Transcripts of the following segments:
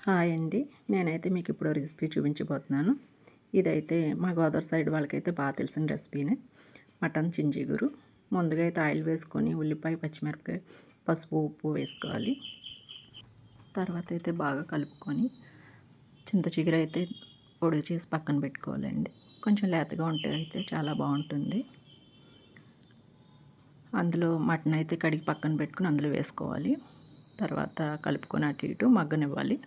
Hi అండి. నేనైతే మీకు ఇప్పుడు రెసిపీ చూపించబోతున్నాను. ఇదైతే మా గోదావరి సైడ్ వాళ్ళకైతే బాగా తెలిసిన రెసిపీనే. మటన్ చింజిగురు. ముందుగా అయితే ఆయిల్ వేసుకొని ఉల్లిపాయ, పచ్చిమిరపకాయ, పసుపు, ఉప్పు వేసుకోవాలి. తర్వాత అయితే బాగా కలుపుకొని చింత చిగురు అయితే పొడి చేసి పక్కన పెట్టుకోవాలండి. కొంచెం లేతగా ఉంటే అయితే చాలా బాగుంటుంది. అందులో మటన్ అయితే కడిగి పక్కన పెట్టుకుని అందులో వేసుకోవాలి. తర్వాత కలుపుకొని అటు ఇటు మగ్గనివ్వాలి.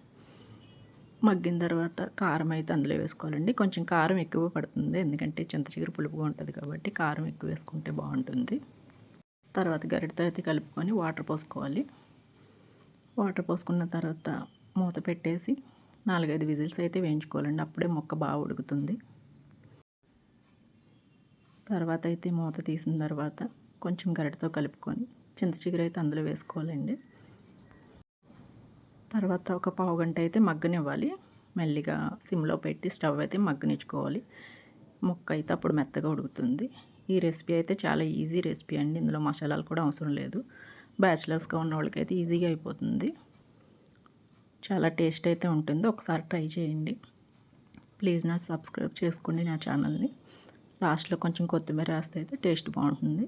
మగ్గిన తర్వాత కారం అయితే అందులో వేసుకోవాలండి. కొంచెం కారం ఎక్కువ పడుతుంది, ఎందుకంటే చింత చిగురు పులుపుగా ఉంటుంది కాబట్టి కారం ఎక్కువ వేసుకుంటే బాగుంటుంది. తర్వాత గరిటెతో అయితే కలుపుకొని వాటర్ పోసుకోవాలి. వాటర్ పోసుకున్న తర్వాత మూత పెట్టేసి 4-5 విజిల్స్ అయితే వేయించుకోవాలండి. అప్పుడే ముక్క బాగా ఉడుకుతుంది. తర్వాత అయితే మూత తీసిన తర్వాత కొంచెం గరిటెతో కలుపుకొని చింత చిగురు అయితే అందులో వేసుకోవాలండి. తర్వాత ఒక పావుగంట అయితే మగ్గనివ్వాలి. మెల్లిగా సిమ్లో పెట్టి స్టవ్ అయితే మగ్గనిచ్చుకోవాలి. ముక్క అయితే అప్పుడు మెత్తగా ఉడుకుతుంది. ఈ రెసిపీ అయితే చాలా ఈజీ రెసిపీ అండి. ఇందులో మసాలాలు కూడా అవసరం లేదు. బ్యాచిలర్స్గా ఉన్న వాళ్ళకైతే ఈజీగా అయిపోతుంది. చాలా టేస్ట్ అయితే ఉంటుంది. ఒకసారి ట్రై చేయండి. ప్లీజ్ సబ్స్క్రైబ్ చేసుకోండి నా ఛానల్ని. లాస్ట్లో కొంచెం కొత్తిమీర వేస్తే అయితే టేస్ట్ బాగుంటుంది.